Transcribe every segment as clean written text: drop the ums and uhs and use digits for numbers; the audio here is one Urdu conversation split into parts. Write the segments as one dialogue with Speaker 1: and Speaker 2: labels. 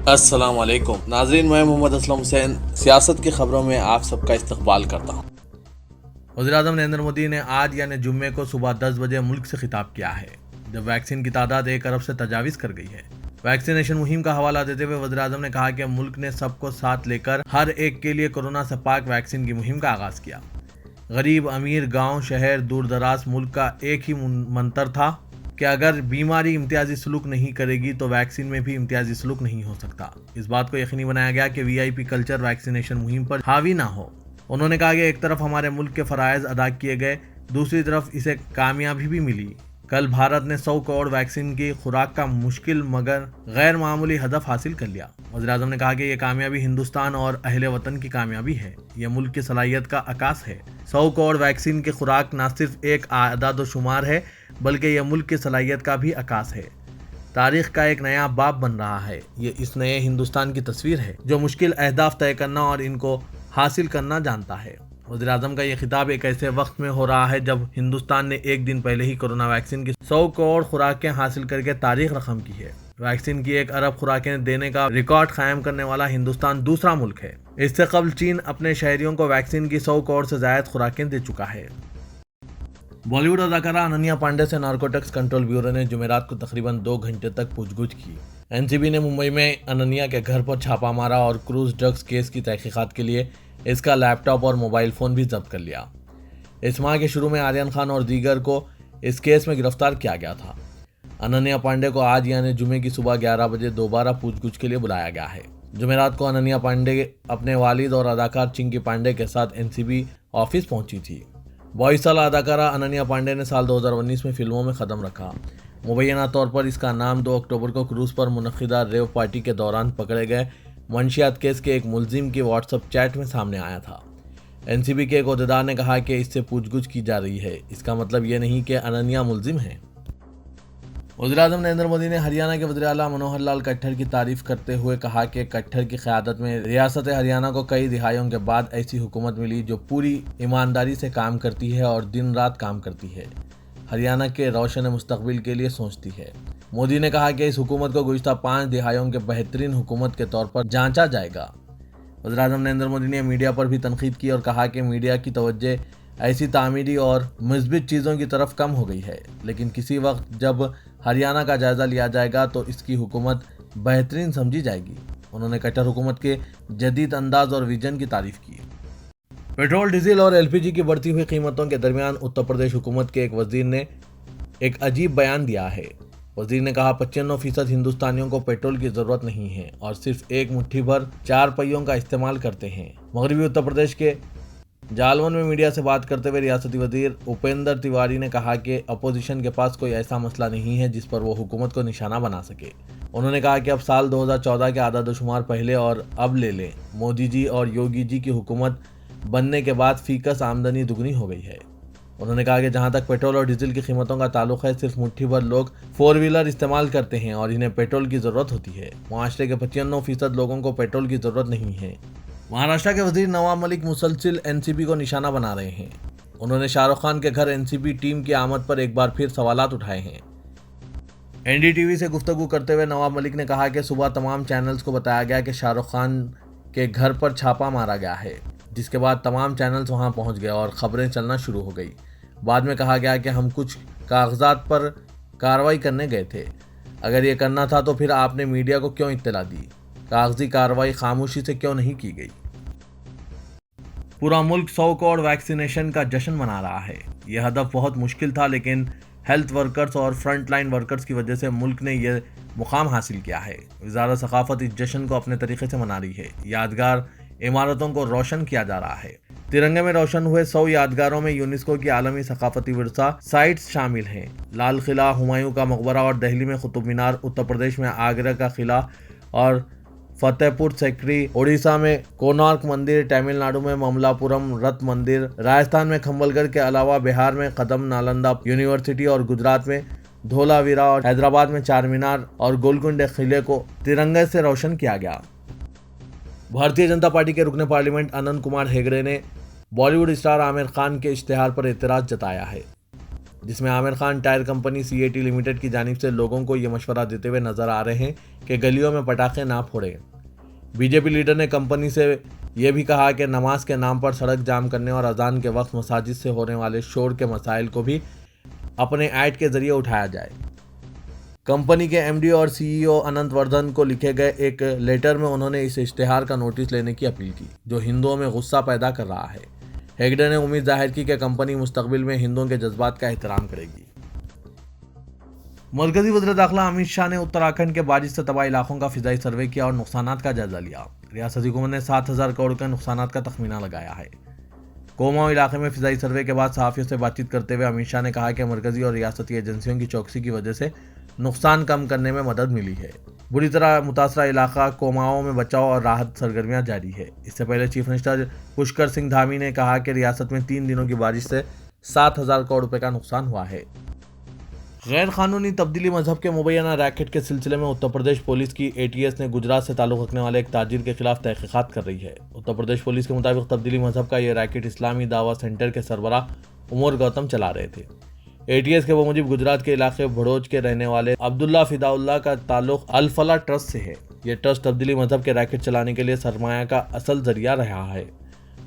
Speaker 1: السلام علیکم ناظرین، میں محمد اسلم حسین سیاست کی خبروں میں آپ سب کا استقبال کرتا ہوں۔
Speaker 2: وزیراعظم نریندر مودی نے آج یعنی جمعے کو صبح 10 بجے ملک سے خطاب کیا ہے، جب ویکسین کی تعداد 1 ارب سے تجاوز کر گئی ہے۔ ویکسینیشن مہم کا حوالہ دیتے ہوئے وزیراعظم نے کہا کہ ملک نے سب کو ساتھ لے کر ہر ایک کے لیے کورونا سے پاک ویکسین کی مہم کا آغاز کیا۔ غریب، امیر، گاؤں، شہر، دور دراز ملک کا ایک ہی منتر تھا کہ اگر بیماری امتیازی سلوک نہیں کرے گی تو ویکسین میں بھی امتیازی سلوک نہیں ہو سکتا۔ اس بات کو یقینی بنایا گیا کہ VIP کلچر ویکسینیشن مہم پر حاوی نہ ہو۔ انہوں نے کہا کہ ایک طرف ہمارے ملک کے فرائض ادا کیے گئے، دوسری طرف اسے کامیابی بھی ملی۔ کل بھارت نے 100 کروڑ ویکسین کی خوراک کا مشکل مگر غیر معمولی ہدف حاصل کر لیا۔ وزیراعظم نے کہا کہ یہ کامیابی ہندوستان اور اہل وطن کی کامیابی ہے، یہ ملک کی صلاحیت کا عکاس ہے۔ 100 کروڑ ویکسین کی خوراک نہ صرف ایک اعداد و شمار ہے بلکہ یہ ملک کی صلاحیت کا بھی عکاس ہے۔ تاریخ کا ایک نیا باب بن رہا ہے۔ یہ اس نئے ہندوستان کی تصویر ہے جو مشکل اہداف طے کرنا اور ان کو حاصل کرنا جانتا ہے۔ وزیراعظم کا یہ خطاب ایک ایسے وقت میں ہو رہا ہے جب ہندوستان نے ایک دن پہلے ہی کورونا ویکسین کی 100 کروڑ خوراکیں حاصل کر کے تاریخ رقم کی ہے۔ ویکسین کی 1 ارب خوراکیں دینے کا ریکارڈ قائم کرنے والا ہندوستان دوسرا ملک ہے۔ اس سے قبل چین اپنے شہریوں کو ویکسین کی 100 کروڑ سے زائد خوراکیں دے چکا ہے۔ بالی ووڈ اداکارہ اننیا پانڈے سے نارکوٹکس کنٹرول بیورو نے جمعرات کو تقریباً 2 گھنٹے تک پوچھ گچھ کی۔ NCB نے ممبئی میں اننیا کے گھر پر چھاپہ مارا اور کروز ڈرگز کیس کی تحقیقات کے لیے اس کا لیپ ٹاپ اور موبائل فون بھی ضبط کر لیا۔ اس ماہ کے شروع میں آریان خان اور دیگر کو اس کیس میں گرفتار کیا گیا تھا۔ اننیا پانڈے کو آج یعنی جمعے کی صبح 11 بجے دوبارہ پوچھ گچھ کے لیے بلایا گیا ہے۔ جمعرات کو اننیا پانڈے اپنے والد اور اداکار چنکی پانڈے کے ساتھ NCB آفس پہنچی تھی۔ 22 سالہ اداکارہ اننیا پانڈے نے سال 2019 میں فلموں میں قدم رکھا۔ مبینہ طور پر اس کا نام 2 اکتوبر کو کروز پر منعقدہ ریو پارٹی کے دوران پکڑے گئے منشیات کیس کے ایک ملزم کی واٹس ایپ چیٹ میں سامنے آیا تھا۔ NCB کے ایک عہدیدار نے کہا کہ اس سے پوچھ گچھ کی جا رہی ہے، اس کا مطلب یہ نہیں کہ اننیا ملزم ہے۔ وزیراعظم نریندر مودی نے ہریانہ کے وزیر اعلیٰ منوہر لال کھٹر کی تعریف کرتے ہوئے کہا کہ کھٹر کی قیادت میں ریاست ہریانہ کو کئی دہائیوں کے بعد ایسی حکومت ملی جو پوری ایمانداری سے کام کرتی ہے اور دن رات کام کرتی ہے، ہریانہ کے روشن مستقبل کے لیے سوچتی ہے۔ مودی نے کہا کہ اس حکومت کو گزشتہ 5 دہائیوں کے بہترین حکومت کے طور پر جانچا جائے گا۔ وزیراعظم نریندر مودی نے میڈیا پر بھی تنقید کی اور کہا کہ میڈیا کی توجہ ایسی تعمیری اور مثبت چیزوں کی طرف کم ہو گئی ہے، لیکن کسی وقت جب ہریانہ کا جائزہ لیا جائے گا تو اس کی حکومت بہترین سمجھی جائے گی۔ انہوں نے کھٹر حکومت کے جدید انداز اور ویژن کی تعریف کی۔ پیٹرول، ڈیزل اور LPG کی بڑھتی ہوئی قیمتوں کے درمیان اتر پردیش حکومت کے ایک وزیر نے ایک عجیب بیان دیا ہے۔ وزیر نے کہا 95% ہندوستانیوں کو پیٹرول کی ضرورت نہیں ہے اور صرف ایک مٹھی بھر 4 پہیوں کا استعمال کرتے ہیں۔ مغربی اتر پردیش کے جالون میں میڈیا سے بات کرتے ہوئے ریاستی وزیر اپیندر تیواری نے کہا کہ اپوزیشن کے پاس کوئی ایسا مسئلہ نہیں ہے جس پر وہ حکومت کو نشانہ بنا سکے۔ انہوں نے کہا کہ اب سال 2014 کے اعداد و شمار پہلے اور اب لے لیں۔ مودی جی اور یوگی جی کی حکومت بننے کے بعد فی کس آمدنی دگنی ہو گئی ہے۔ انہوں نے کہا کہ جہاں تک پیٹرول اور ڈیزل کی قیمتوں کا تعلق ہے، صرف مٹھی بھر لوگ 4 ویلر استعمال کرتے ہیں اور انہیں پیٹرول کی ضرورت ہوتی ہے۔ معاشرے کے 95% لوگوں کو پیٹرول کی ضرورت نہیں ہے۔ مہاراشٹر کے وزیر نواب ملک مسلسل NCB کو نشانہ بنا رہے ہیں۔ انہوں نے شاہ رخ خان کے گھر NCB ٹیم کی آمد پر ایک بار پھر سوالات اٹھائے ہیں۔ NDTV سے گفتگو کرتے ہوئے نواب ملک نے کہا کہ صبح تمام چینلز کو بتایا گیا کہ شاہ رخ خان کے گھر پر چھاپہ مارا گیا ہے، جس کے بعد تمام چینلز وہاں پہنچ گئے اور خبریں چلنا شروع ہو گئی۔ بعد میں کہا گیا کہ ہم کچھ کاغذات پر کارروائی کرنے گئے تھے۔ اگر یہ کرنا تھا تو پھر آپ نے میڈیا کو کیوں اطلاع دی؟ کاغذی کارروائی خاموشی سے کیوں نہیں کی گئی؟ پورا ملک 100 کروڑ ویکسینیشن کا جشن منا رہا ہے۔ یہ ہدف بہت مشکل تھا، لیکن ہیلتھ ورکرز اور فرنٹ لائن ورکرز کی وجہ سے ملک نے یہ مقام حاصل کیا ہے۔ وزارت ثقافت اس جشن کو اپنے طریقے سے منا رہی ہے۔ یادگار عمارتوں کو روشن کیا جا رہا ہے۔ ترنگے میں روشن ہوئے 100 یادگاروں میں یونیسکو کی عالمی ثقافتی ورثہ سائٹس شامل ہیں۔ لال قلعہ، ہمایوں کا مقبرہ اور دہلی میں قطب مینار، اتر پردیش میں آگرہ کا قلعہ اور فتح پور سیکری، اڑیسہ میں کونارک مندر، تمل ناڈو میں مملا پورم رت مندر، راجستھان میں کھمبل گڑھ کے علاوہ بہار میں قدم نالندہ یونیورسٹی اور گجرات میں دھولا ویرا اور حیدرآباد میں چار مینار اور گولکنڈہ قلعے کو ترنگے سے روشن کیا گیا۔ بھارتیہ جنتا پارٹی کے رکن پارلیمنٹ اننت کمار ہیگڑے نے Bollywood star Aamir Khan کے اشتہار پر اعتراض جتایا ہے۔ جس میں Aamir Khan tyre company CAT limited کی جانب سے لوگوں کو یہ مشورہ دیتے ہوئے نظر آ رہے ہیں کہ گلیوں میں پٹاخے نہ پھوڑیں۔ BJP لیڈر نے کمپنی سے یہ بھی کہا کہ نماز کے نام پر سڑک جام کرنے اور اذان کے وقت مساجد سے ہونے والے شور کے مسائل کو بھی اپنے ایڈ کے ذریعے اٹھایا جائے۔ کمپنی کے MD اور CEO اننت وردھن کو لکھے گئے ایک لیٹر میں انہوں نے اس اشتہار کا نوٹس لینے کی اپیل کی، جو ہندوؤں میں غصہ پیدا کر رہا ہے۔ ہیگڈے نے امید ظاہر کی کہ کمپنی مستقبل میں ہندوؤں کے جذبات کا احترام کرے گی۔ مرکزی وزیر داخلہ امت شاہ نے اتراکھنڈ کے بارش سے تباہ علاقوں کا فضائی سروے کیا اور نقصانات کا جائزہ لیا۔ ریاستی حکومت نے 7,000 کروڑ کے نقصانات کا تخمینہ لگایا ہے۔ کوماؤں علاقے میں فضائی سروے کے بعد صحافیوں سے بات چیت کرتے ہوئے امت شاہ نے کہا کہ مرکزی اور ریاستی ایجنسیوں کی چوکسی کی وجہ سے نقصان کم کرنے میں مدد ملی ہے۔ بری طرح متاثرہ علاقہ کوماؤں میں بچاؤ اور راحت سرگرمیاں جاری ہے۔ اس سے پہلے چیف منسٹر پشکر سنگھ دھامی نے کہا کہ ریاست میں 3 دنوں کی بارش سے 7,000 کروڑ روپے کا نقصان ہوا ہے۔ غیر قانونی تبدیلی مذہب کے مبینہ ریکٹ کے سلسلے میں اتر پردیش پولیس کی ATS نے گجرات سے تعلق رکھنے والے ایک تاجر کے خلاف تحقیقات کر رہی ہے۔ اتر پردیش پولیس کے مطابق تبدیلی مذہب کا یہ ریکٹ اسلامی دعوی سینٹر کے سربراہ عمر گوتم چلا رہے تھے۔ ATS کے بموجب گجرات کے علاقے بھڑوچ کے رہنے والے عبداللہ فدا اللہ کا تعلق الفلاح ٹرسٹ سے ہے۔ یہ ٹرسٹ تبدیلی مذہب کے ریکٹ چلانے کے لیے سرمایہ کا اصل ذریعہ رہا ہے۔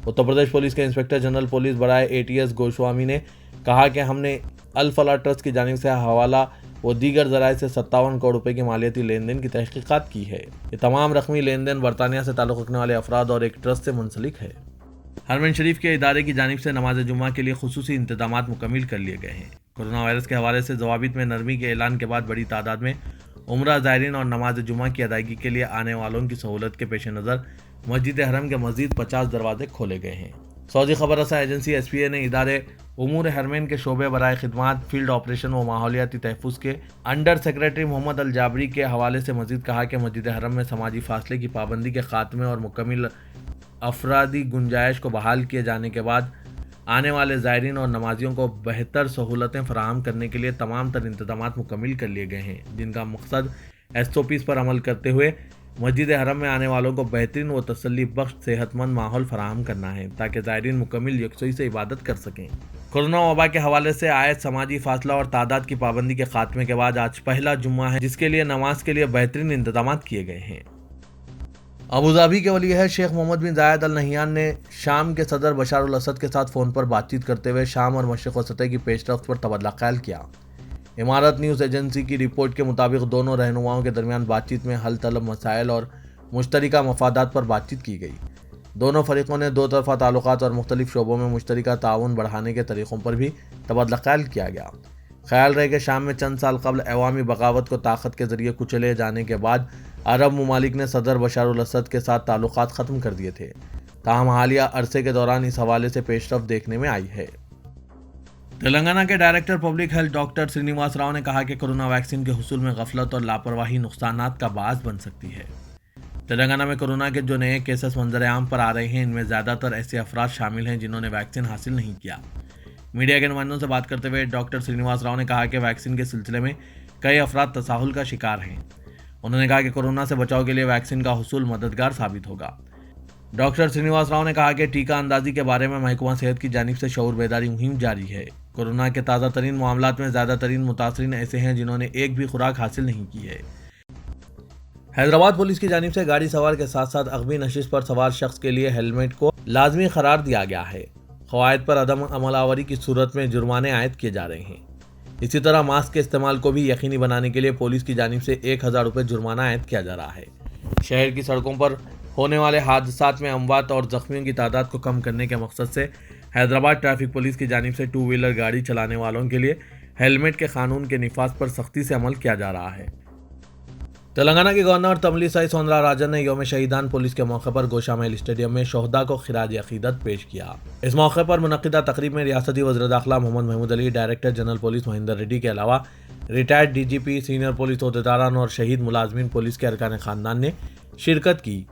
Speaker 2: اتر پردیش پولیس کے انسپکٹر جنرل پولیس برائے ATS گوسوامی نے کہا کہ ہم نے الفلاح ٹرسٹ کی جانب سے حوالہ و دیگر ذرائع سے 57 کروڑ روپے کی مالیاتی لین دین کی تحقیقات کی ہے۔ یہ تمام رقمی لین دین برطانیہ سے تعلق رکھنے والے افراد اور ایک ٹرسٹ سے منسلک ہے۔ حرمین شریف کے ادارے کی جانب سے نماز جمعہ کے لیے خصوصی انتظامات مکمل کر لیے گئے ہیں۔ کورونا وائرس کے حوالے سے ضوابط میں نرمی کے اعلان کے بعد بڑی تعداد میں عمرہ زائرین اور نماز جمعہ کی ادائیگی کے لیے آنے والوں کی سہولت کے پیش نظر مسجد حرم کے مزید 50 دروازے کھولے گئے ہیں۔ سعودی خبر رساں ایجنسی SPA نے ادارے امور حرمین کے شعبے برائے خدمات، فیلڈ آپریشن و ماحولیاتی تحفظ کے انڈر سیکرٹری محمد الجابری کے حوالے سے مزید کہا کہ مسجد حرم میں سماجی فاصلے کی پابندی کے خاتمے اور مکمل افرادی گنجائش کو بحال کیے جانے کے بعد آنے والے زائرین اور نمازیوں کو بہتر سہولتیں فراہم کرنے کے لیے تمام تر انتظامات مکمل کر لیے گئے ہیں، جن کا مقصد SOPs پر عمل کرتے ہوئے مسجد حرم میں آنے والوں کو بہترین و تسلی بخش صحت مند ماحول فراہم کرنا ہے تاکہ زائرین مکمل یکسوئی سے عبادت کر سکیں۔ کورونا وبا کے حوالے سے عائد سماجی فاصلہ اور تعداد کی پابندی کے خاتمے کے بعد آج پہلا جمعہ ہے، جس کے لیے نماز کے لیے بہترین انتظامات کیے گئے ہیں۔ ابوظہبی کے ولی عہد شیخ محمد بن زاید ال نہیان نے شام کے صدر بشار الاسد کے ساتھ فون پر بات چیت کرتے ہوئے شام اور مشرق وسطی کی پیش رفت پر تبادلہ خیال کیا۔ امارت نیوز ایجنسی کی رپورٹ کے مطابق دونوں رہنماؤں کے درمیان بات چیت میں حل طلب مسائل اور مشترکہ مفادات پر بات چیت کی گئی۔ دونوں فریقوں نے دو طرفہ تعلقات اور مختلف شعبوں میں مشترکہ تعاون بڑھانے کے طریقوں پر بھی تبادلہ خیال کیا گیا۔ خیال رہے کہ شام میں چند سال قبل عوامی بغاوت کو طاقت کے ذریعے کچلے جانے کے بعد عرب ممالک نے صدر بشار الاسد کے ساتھ تعلقات ختم کر دیے تھے، تاہم حالیہ عرصے کے دوران اس حوالے سے پیش رفت دیکھنے میں آئی ہے۔ تلنگانہ کے director public health doctor Srinivas Rao نے کہا کہ کورونا ویکسین کے حصول میں غفلت اور لاپرواہی نقصانات کا باعث بن سکتی ہے۔ تلنگانہ میں کورونا کے جو نئے کیسز منظر عام پر آ رہے ہیں، ان میں زیادہ تر ایسے افراد شامل ہیں جنہوں نے ویکسین حاصل نہیں کیا۔ میڈیا کے نمائندوں سے بات کرتے ہوئے ڈاکٹر سرینواس راؤ نے کہا کہ ویکسین کے سلسلے میں کئی افراد تساہل کا شکار ہیں۔ انہوں نے کہا کہ کورونا سے بچاؤ کے لیے ویکسین کا حصول مددگار ثابت ہوگا۔ ڈاکٹر سرینواس راؤ نے کہا کہ ٹیکہ اندازی کے بارے میں محکمہ صحت کی جانب سے شعور بیداری مہم جاری ہے۔ کورونا کے تازہ ترین معاملات میں زیادہ ترین متاثرین ایسے ہیں جنہوں نے ایک بھی خوراک حاصل نہیں کی ہے۔ حیدرآباد پولیس کی جانب سے گاڑی سوار کے ساتھ ساتھ عقبی نشست پر سوار شخص کے لیے ہیلمٹ کو لازمی قرار دیا گیا ہے۔ قواعد پر عدم عمل آوری کی صورت میں جرمانے عائد کیے جا رہے ہیں۔ اسی طرح ماسک کے استعمال کو بھی یقینی بنانے کے لیے پولیس کی جانب سے 1,000 روپے جرمانہ عائد کیا جا رہا ہے۔ شہر کی سڑکوں پر ہونے والے حادثات میں اموات اور زخمیوں کی تعداد کو کم کرنے کے مقصد سے حیدرآباد ٹریفک پولیس کی جانب سے 2 ویلر گاڑی چلانے والوں کے لیے ہیلمٹ کے قانون کے نفاذ پر سختی سے عمل کیا جا رہا ہے۔ تلنگانہ کے گورنر تملی سائی سوندرا راجن نے یوم شہیدان پولیس کے موقع پر گوشا محل اسٹیڈیم میں شہداء کو خراج عقیدت پیش کیا۔ اس موقع پر منعقدہ تقریب میں ریاستی وزیر داخلہ Mohammed Mahmood Ali, director general police Mahender Reddy کے علاوہ ریٹائرڈ DGP، سینئر پولیس عہدیداران اور شہید ملازمین پولیس کے ارکان خاندان نے شرکت کی۔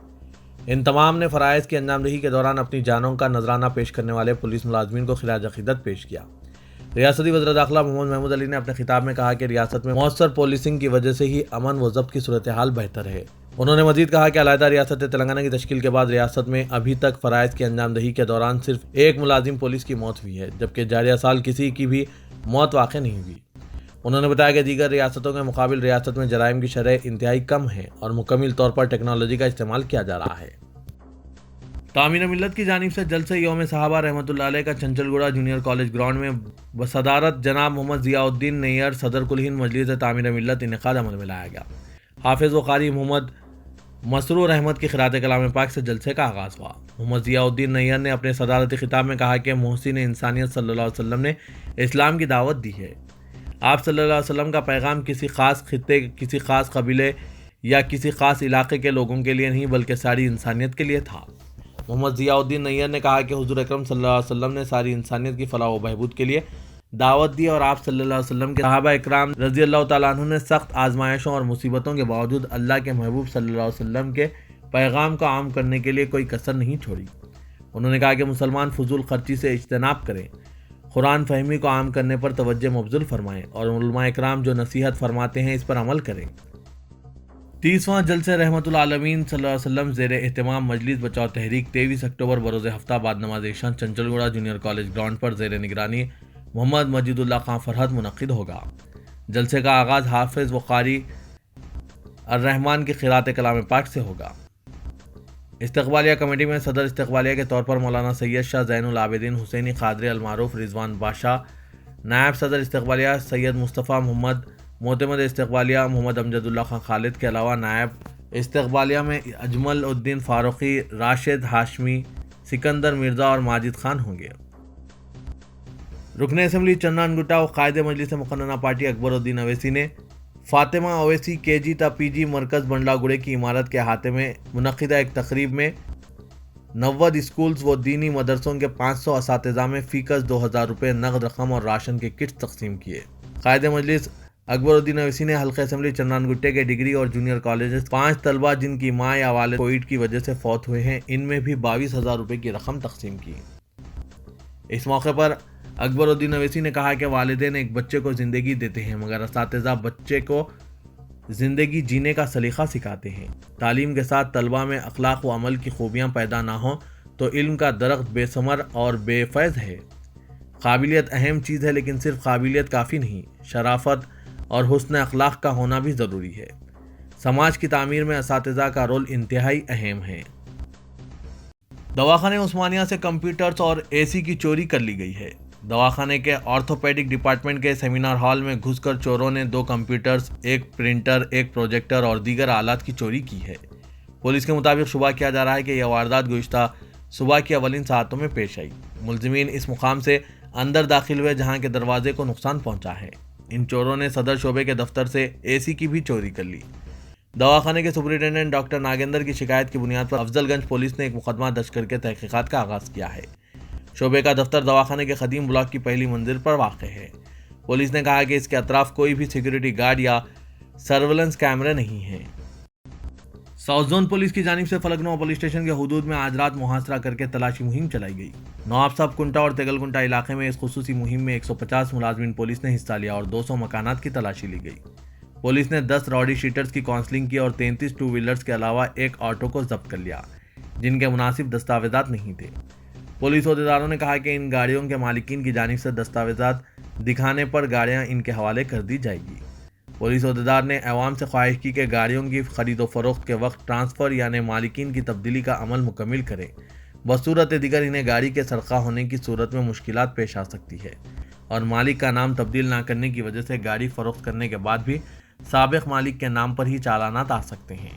Speaker 2: ان تمام نے فرائض کی انجام دہی کے دوران اپنی جانوں کا نذرانہ پیش کرنے والے پولیس ملازمین کو خراج عقیدت پیش کیا۔ ریاستی وزیر داخلہ محمد محمود علی نے اپنے خطاب میں کہا کہ ریاست میں مؤثر پولیسنگ کی وجہ سے ہی امن و ضبط کی صورتحال بہتر ہے۔ انہوں نے مزید کہا کہ علیحدہ ریاست تلنگانہ کی تشکیل کے بعد ریاست میں ابھی تک فرائض کی انجام دہی کے دوران صرف ایک ملازم پولیس کی موت ہوئی ہے، جبکہ جاریہ سال کسی کی بھی موت واقع نہیں ہوئی۔ انہوں نے بتایا کہ دیگر ریاستوں کے مقابل ریاست میں جرائم کی شرح انتہائی کم ہے اور مکمل طور پر ٹیکنالوجی کا استعمال کیا جا رہا ہے۔ تعمیر ملت کی جانب سے جلسہ یوم صحابہ رحمۃ اللہ علیہ کا چنچل گوڑہ جونیئر کالج گراؤنڈ میں بصدارت جناب محمد ضیاء الدین نیئر صدر کل ہند مجلس تعمیر ملت انعقاد عمل میں لایا گیا۔ حافظ و قاری محمد مسرور احمد کی خراج کلام پاک سے جلسے کا آغاز ہوا۔ محمد ضیاء الدین نیئر نے اپنے صدارتی خطاب میں کہا کہ محسن انسانیت صلی اللہ علیہ وسلم نے اسلام کی دعوت دی ہے۔ آپ صلی اللہ علیہ وسلم کا پیغام کسی خاص خطے، کسی خاص قبیلے یا کسی خاص علاقے کے لوگوں کے لیے نہیں بلکہ ساری انسانیت کے لیے تھا۔ محمد ضیاء الدین نیئر نے کہا کہ حضور اکرم صلی اللہ علیہ وسلم نے ساری انسانیت کی فلاح و بہبود کے لیے دعوت دی اور آپ صلی اللہ علیہ وسلم کے صحابہ اکرام رضی اللہ تعالیٰ عنہ نے سخت آزمائشوں اور مصیبتوں کے باوجود اللہ کے محبوب صلی اللہ علیہ وسلم کے پیغام کو عام کرنے کے لیے کوئی کسر نہیں چھوڑی۔ انہوں نے کہا کہ مسلمان فضول خرچی سے اجتناب کریں، قرآن فہمی کو عام کرنے پر توجہ مبذول فرمائیں اور علماء اکرام جو نصیحت فرماتے ہیں اس پر عمل کریں۔ 30واں جلسہ رحمت العالمین صلی اللہ علیہ وسلم زیر اہتمام مجلس بچاؤ تحریک 23 اکتوبر بروز ہفتہ بعد نماز عشاء چنچل گوڑہ جونیئر کالج گراؤنڈ پر زیر نگرانی محمد مجید اللہ خان فرحت منعقد ہوگا۔ جلسے کا آغاز حافظ و قاری الرحمان کی قراءت کلام پاک سے ہوگا۔ استقبالیہ کمیٹی میں صدر استقبالیہ کے طور پر مولانا سید شاہ زین العابدین حسینی قادری المعروف رضوان بادشاہ، نائب صدر استقبالیہ سید مصطفیٰ محمد، معتمد استقبالیہ محمد امجد اللہ خان خالد کے علاوہ نائب استقبالیہ میں اجمل الدین فاروقی، راشد ہاشمی، سکندر مرزا اور ماجد خان ہوں گے۔ رکن اسمبلی چننا انگوٹا و قائد مجلس مقننہ پارٹی اکبر الدین اویسی نے فاطمہ اویسی KG تا PG مرکز بنڈلا گڑے کی عمارت کے احاطے میں منعقدہ ایک تقریب میں 90 اسکولز و دینی مدرسوں کے 500 اساتذہ میں فی کس 2000 روپے نقد رقم اور راشن کے کٹس تقسیم کیے۔ قائد مجلس اکبر الدین اویسی نے حلقہ اسمبلی چننا انگوٹے کے ڈگری اور جونیئر کالجز 5 طلبہ جن کی ماں یا والد کووڈ کی وجہ سے فوت ہوئے ہیں ان میں بھی 22,000 روپے کی رقم تقسیم کی۔ اس موقع پر اکبر الدین اویسی نے کہا کہ والدین ایک بچے کو زندگی دیتے ہیں مگر اساتذہ بچے کو زندگی جینے کا سلیقہ سکھاتے ہیں۔ تعلیم کے ساتھ طلبہ میں اخلاق و عمل کی خوبیاں پیدا نہ ہوں تو علم کا درخت بے ثمر اور بے فیض ہے۔ قابلیت اہم چیز ہے لیکن صرف قابلیت کافی نہیں، شرافت اور حسن اخلاق کا ہونا بھی ضروری ہے۔ سماج کی تعمیر میں اساتذہ کا رول انتہائی اہم ہے۔ دواخانہ عثمانیہ سے کمپیوٹرز اور AC کی چوری کر لی گئی ہے۔ دواخانے کے آرتھوپیڈک ڈپارٹمنٹ کے سیمینار ہال میں گھس کر چوروں نے 2 کمپیوٹرز، ایک پرنٹر، ایک پروجیکٹر اور دیگر آلات کی چوری کی ہے۔ پولیس کے مطابق شبہ کیا جا رہا ہے کہ یہ واردات گزشتہ صبح کی اولین ساعتوں میں پیش آئی۔ ملزمین اس مقام سے اندر داخل ہوئے جہاں کے دروازے کو نقصان پہنچا ہے۔ ان چوروں نے صدر شعبے کے دفتر سے AC کی بھی چوری کر لی۔ دواخانے کے سپرنٹینڈنٹ ڈاکٹر ناگیندر کی شکایت کی بنیاد پر افضل گنج پولیس نے ایک مقدمہ درج کر کے تحقیقات کا آغاز کیا ہے۔ شعبے کا دفتر دواخانے کے قدیم بلاک کی پہلی منزل پر واقع ہے۔ پولیس نے کہا کہ اس کے اطراف کوئی بھی سیکیورٹی گارڈ یا سرویلنس کیمرے نہیں ہیں۔ ساؤتھ زون پولیس کی جانب سے فلکنو پولیس اسٹیشن کے حدود میں آج رات محاصرہ کر کے تلاشی مہم چلائی گئی۔ نواب صاحب کنٹا اور تیگل کنٹا علاقے میں اس خصوصی مہم میں 150 ملازمین پولیس نے حصہ لیا اور 200 مکانات کی تلاشی لی گئی۔ پولیس نے 10 راؤڈی شیٹرز کی کاؤنسلنگ کی اور 33 ٹو ویلرز کے علاوہ ایک آٹو کو ضبط کر لیا جن کے مناسب دستاویزات نہیں تھے۔ پولیس عہدیداروں نے کہا کہ ان گاڑیوں کے مالکین کی جانب سے دستاویزات دکھانے پر گاڑیاں ان کے حوالے کر دی جائے گی۔ پولیس عہدیدار نے عوام سے خواہش کی کہ گاڑیوں کی خرید و فروخت کے وقت ٹرانسفر یعنی مالکین کی تبدیلی کا عمل مکمل کریں، بصورت دیگر انہیں گاڑی کے سرقہ ہونے کی صورت میں مشکلات پیش آ سکتی ہے اور مالک کا نام تبدیل نہ کرنے کی وجہ سے گاڑی فروخت کرنے کے بعد بھی سابق مالک کے نام پر ہی چالانات آ سکتے ہیں۔